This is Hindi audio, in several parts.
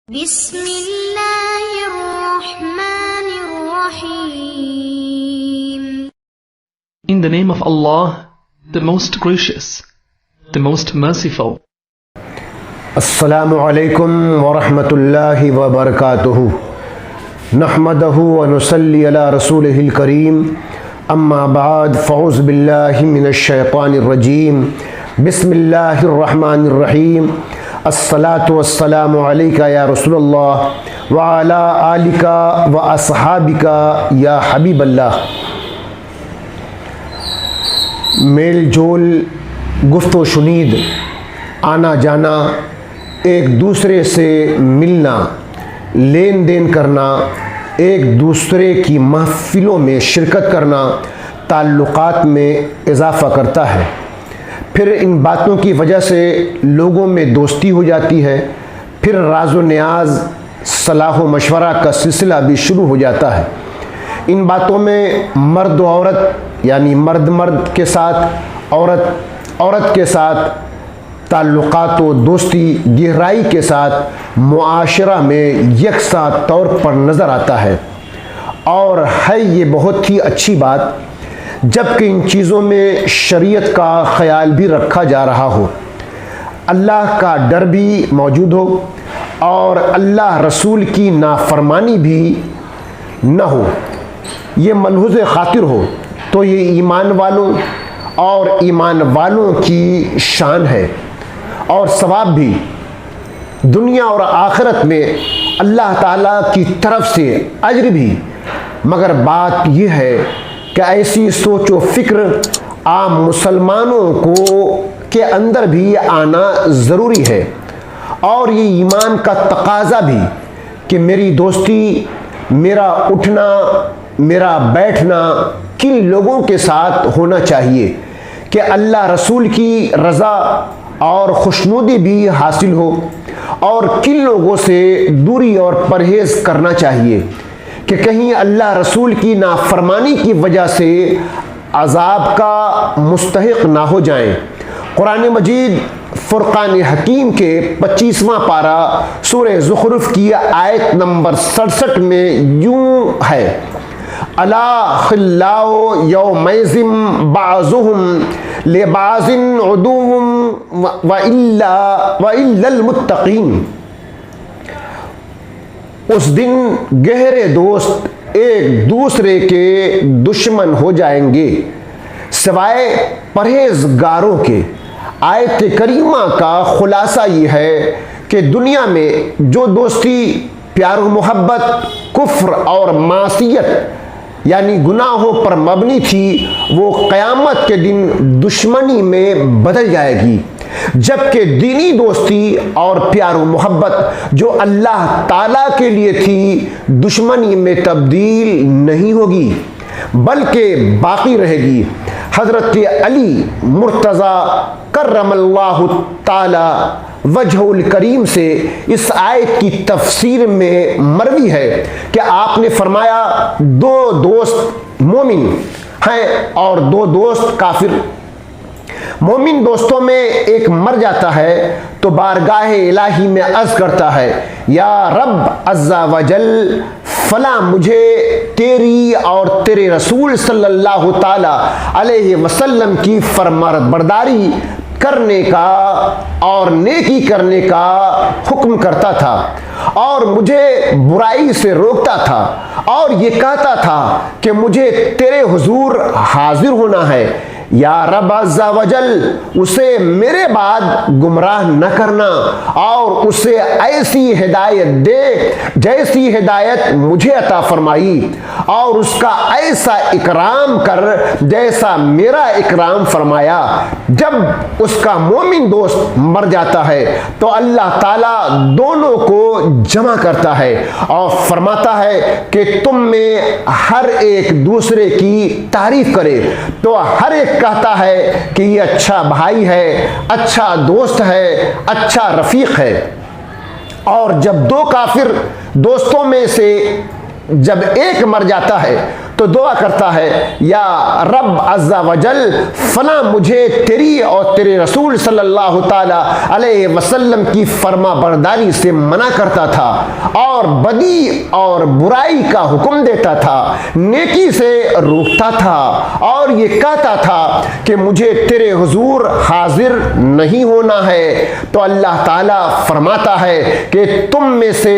बिस्मिल्लाहिर्रहमानिर्रहीम। In the name of Allah, the most gracious, the most merciful. अस्सलामु अलैकुम वरहमतुल्लाहि वबरकातुहू। नहमदहू व नुसल्ली अला रसूलिहिल करीम। अम्मा बाद फ़ऊज़ु बिल्लाहि मिनश शैतानिर रजीम। बिस्मिल्लाहिर्रहमानिर्रहीम। अस्सलातु वस्सलामु अलैका या रसूलल्लाह व अला आलिका व अस्हाबिका या हबीबल्लाह। मेल जोल, गुफ्तो शुनीद, आना जाना, एक दूसरे से मिलना, लेन देन करना, एक दूसरे की महफ़िलों में शिरकत करना ताल्लुक़ात में इजाफ़ा करता है। फिर इन बातों की वजह से लोगों में दोस्ती हो जाती है। फिर राज़ व नियाज़, सलाह व मशवरा का सिलसिला भी शुरू हो जाता है। इन बातों में मर्द व औरत यानी मर्द मर्द के साथ, औरत औरत के साथ ताल्लुक़ात व दोस्ती गहराई के साथ मुआशरा में यकसा तौर पर नज़र आता है। और है ये बहुत ही अच्छी बात जबकि इन चीज़ों में शरीयत का ख़याल भी रखा जा रहा हो, अल्लाह का डर भी मौजूद हो और अल्लाह रसूल की नाफरमानी भी न हो, ये मलहुज़ ख़ातिर हो, तो ये ईमान वालों और ईमान वालों की शान है और सवाब भी दुनिया और आखिरत में अल्लाह ताला की तरफ से अज्र भी। मगर बात यह है कि ऐसी सोच व फ़िक्र आम मुसलमानों को के अंदर भी आना ज़रूरी है और ये ईमान का तकाज़ा भी कि मेरी दोस्ती, मेरा उठना, मेरा बैठना किन लोगों के साथ होना चाहिए कि अल्लाह रसूल की रज़ा और खुशनुदी भी हासिल हो, और किन लोगों से दूरी और परहेज़ करना चाहिए कि कहीं अल्लाह रसूल की नाफरमानी की वजह से अज़ाब का मुस्तहिक ना हो जाएं। कुरान मजीद फुरक़ान हकीम के 25वां पारा सूरह ज़ुख़रुफ़ की आयत नंबर 67 में यूँ है, अला खिल्लाओ यौमैज़िम बाज़ुहुम लिबाज़िन उदुव्वुम व इल्लल मुत्तक़ीन। उस दिन गहरे दोस्त एक दूसरे के दुश्मन हो जाएंगे सिवाय परहेजगारों के। आयत करीमा का खुलासा ये है कि दुनिया में जो दोस्ती प्यार व मोहब्बत कुफ्र और मासियत यानी गुनाहों पर मबनी थी, वो क़यामत के दिन दुश्मनी में बदल जाएगी, जबकि दीनी दोस्ती और प्यार व मोहब्बत जो अल्लाह ताला के लिए थी दुश्मनी में तब्दील नहीं होगी बल्कि बाकी रहेगी। हज़रत अली मुर्तज़ा करमल्लाहु ताला वजहुल करीम से इस आयत की तफसीर में मरवी है कि आपने फरमाया, दो दोस्त मोमिन हैं और दो दोस्त काफिर। मोमिन दोस्तों में एक मर जाता है तो बारगाह इलाही में अर्ज़ करता है, या रब अज़्ज़ा वजल, फला मुझे तेरी और तेरे रसूल सल्लल्लाहु ताला अलैहि वसल्लम की फरमाबरदारी करने का और नेकी करने का हुक्म करता था और मुझे बुराई से रोकता था और ये कहता था कि मुझे तेरे हुजूर हाजिर होना है। या रब अज़्ज़ा वजल, उसे मेरे बाद गुमराह न करना और उसे ऐसी हिदायत दे जैसी हिदायत मुझे अता फरमाई, और उसका ऐसा इकराम कर जैसा मेरा इकराम फरमाया। जब उसका मोमिन दोस्त मर जाता है तो अल्लाह ताला दोनों को जमा करता है और फरमाता है कि तुम में हर एक दूसरे की तारीफ करे, तो हर एक कहता है कि ये अच्छा भाई है, अच्छा दोस्त है, अच्छा रफीक है। और जब दो काफिर दोस्तों में से जब एक मर जाता है तो दुआ करता है, या रब अज़्ज़ा वजल फला मुझे तेरी और तेरे रसूल सल्लल्लाहु ताला अलैहि वसल्लम की फर्मा बरदारी से मना करता था और बदी और बुराई का हुक्म देता था, नेकी से रोकता था और ये कहता था कि मुझे तेरे हुजूर हाजिर नहीं होना है। तो अल्लाह ताला फरमाता है कि तुम में से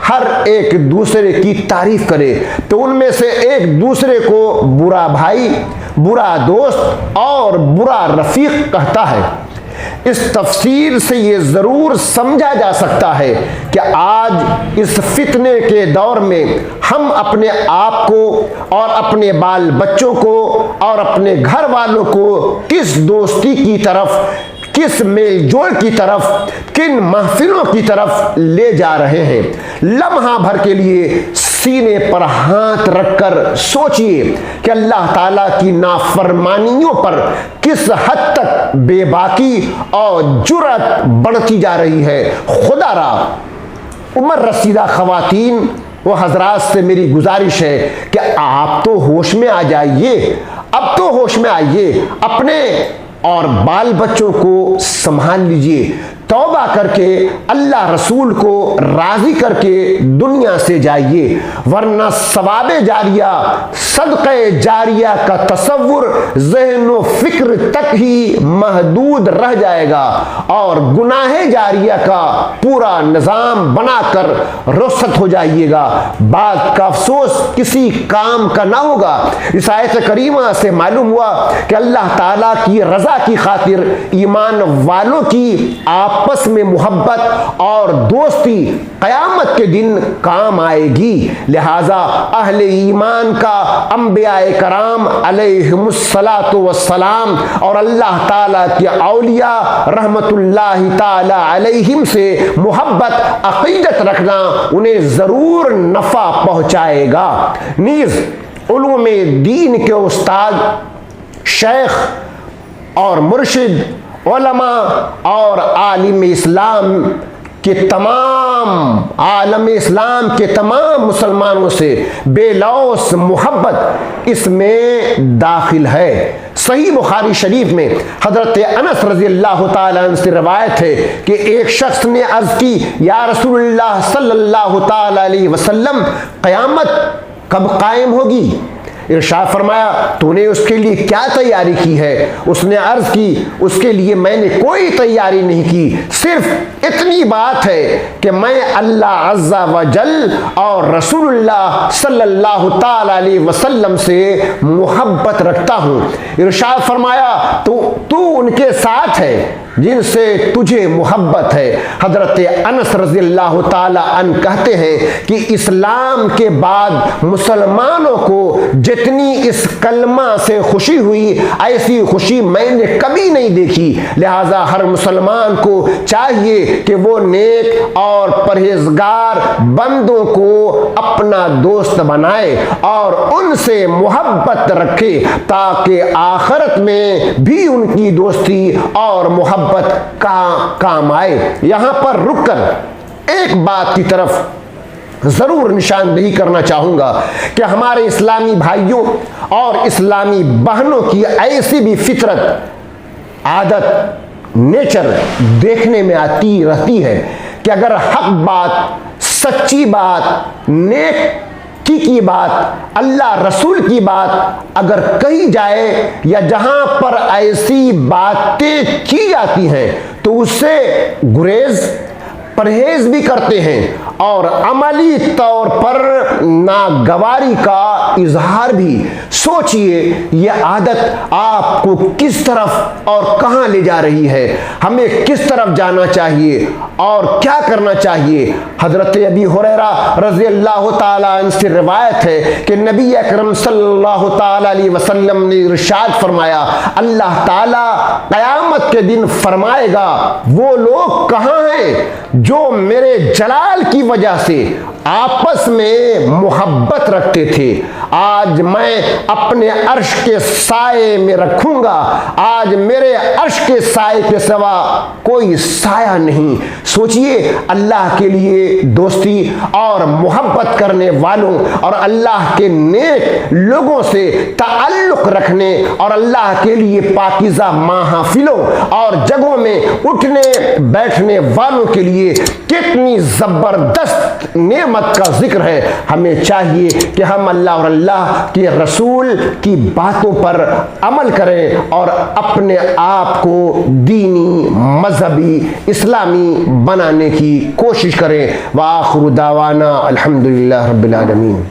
हर एक दूसरे की तारीफ करे, तो उनमें से एक दूसरे को बुरा भाई, बुरा दोस्त और बुरा रफीक कहता है। इस तफसीर से ये ज़रूर समझा जा सकता है कि आज इस फितने के दौर में हम अपने आप को और अपने बाल बच्चों को और अपने घर वालों को किस दोस्ती की तरफ, किस मेल जोल की तरफ, किन महफिलों की तरफ ले जा रहे हैं। लम्हा भर के लिए सीने पर हाथ रखकर सोचिए कि अल्लाह ताला की नाफरमानियों पर किस हद तक बेबाकी और जुर्रत बढ़ती जा रही है। खुदारा उम्र रसीदा खवातीन व हजरात से मेरी गुजारिश है कि आप तो होश में आ जाइए, अब तो होश में आइए, अपने और बाल बच्चों को संभाल लीजिए, तौबा करके अल्लाह रसूल को राजी करके दुनिया से जाइए, वरना सवाबे जारिया, सदक़े जारिया का तसव्वुर ज़हन फिक्र तक ही महदूद रह जाएगा और गुनाहे जारिया का पूरा निज़ाम बनाकर रुखसत हो जाइएगा। बात का अफसोस किसी काम का ना होगा। इस आयत करीमा से मालूम हुआ कि अल्लाह ताला की रज़ा की खातिर ईमान वालों की आपस में मोहब्बत और दोस्ती क़यामत के दिन काम आएगी। लिहाजा अहले ईमान का अंबियाए कराम अलैहिमुस्सलातु वस्सलाम और अल्लाह ताला के औलिया रहमतुल्लाहि ताला अलैहिम से मोहब्बत अक़ीदत रखना उन्हें ज़रूर नफ़ा पहुँचाएगा। नीज़ उलूमे दीन के उस्ताद, शेख और मुर्शिद, उलमा और आलिम इस्लाम के तमाम मुसलमानों से बेलौस मोहब्बत इसमें दाखिल है। सही बुखारी शरीफ में हजरत अनस रज़ी अल्लाह ताला अन्हु से रवायत है कि एक शख्स ने अर्ज़ की, या रसूलुल्लाह सल्लल्लाहु ताला अलैहि वसल्लम, क़यामत कब कायम होगी? इरशाद फरमाया, तूने उसके लिए क्या तैयारी की है? उसने अर्ज की, उसके लिए मैंने कोई तैयारी नहीं की, सिर्फ इतनी बात है कि मैं अल्लाह अज़्ज़ा व जल और रसूलुल्लाह सल्लल्लाहु ताला अलैहि वसल्लम से मोहब्बत रखता हूँ। इरशाद फरमाया, तू उनके साथ है जिनसे तुझे मोहब्बत है। हजरत अनस रज़ियल्लाहु ताला अन्हु कहते हैं कि इस्लाम के बाद मुसलमानों को जितनी इस कलमा से खुशी हुई, ऐसी खुशी मैंने कभी नहीं देखी। लिहाजा हर मुसलमान को चाहिए कि वो नेक और परहेजगार बंदों को अपना दोस्त बनाए और उनसे मोहब्बत रखे, ताकि आखिरत में भी उनकी दोस्ती और मोहब्बत काम आए। यहां पर रुककर एक बात की तरफ जरूर निशानदेही करना चाहूंगा कि हमारे इस्लामी भाइयों और इस्लामी बहनों की ऐसी भी फितरत, आदत, नेचर देखने में आती रहती है कि अगर हक बात, सच्ची बात, नेक की बात, अल्लाह रसूल की बात अगर कही जाए या जहां पर ऐसी बातें की जाती हैं तो उससे गुरेज, परहेज भी करते हैं और अमली तौर पर नागवारी का इजहार भी। सोचिए यह आदत आपको किस तरफ और कहां ले जा रही है, हमें किस तरफ जाना चाहिए और क्या करना चाहिए। हजरत अबी हुरैरा रज़ी अल्लाह ताला अन्हु से रिवायत है कि नबी अकरम सल्लल्लाहु ताला अलैहि वसल्लम ने इरशाद फरमाया, अल्लाह ताला क़यामत के दिन फरमाएगा, वो लोग कहां हैं जो मेरे जलाल की वजह से आपस में मोहब्बत रखते थे। आज मैं अपने अर्श के साए में रखूंगा। आज मेरे अर्श के साए के सिवा कोई साया नहीं। सोचिए, अल्लाह के लिए दोस्ती और मोहब्बत करने वालों और अल्लाह के नेक लोगों से ताल्लुक रखने और अल्लाह के लिए पाकीज़ा महफिलों और जगहों में उठने बैठने वालों के लिए कितनी जबरदस्त नेमत का जिक्र है। हमें चाहिए कि हम अल्लाह और अल्लाह के रसूल की बातों पर अमल करें और अपने आप को दीनी, मजहबी, इस्लामी बनाने की कोशिश करें। व आखिरु दावाना अल्हम्दुलिल्लाह रब्बिल आलमीन।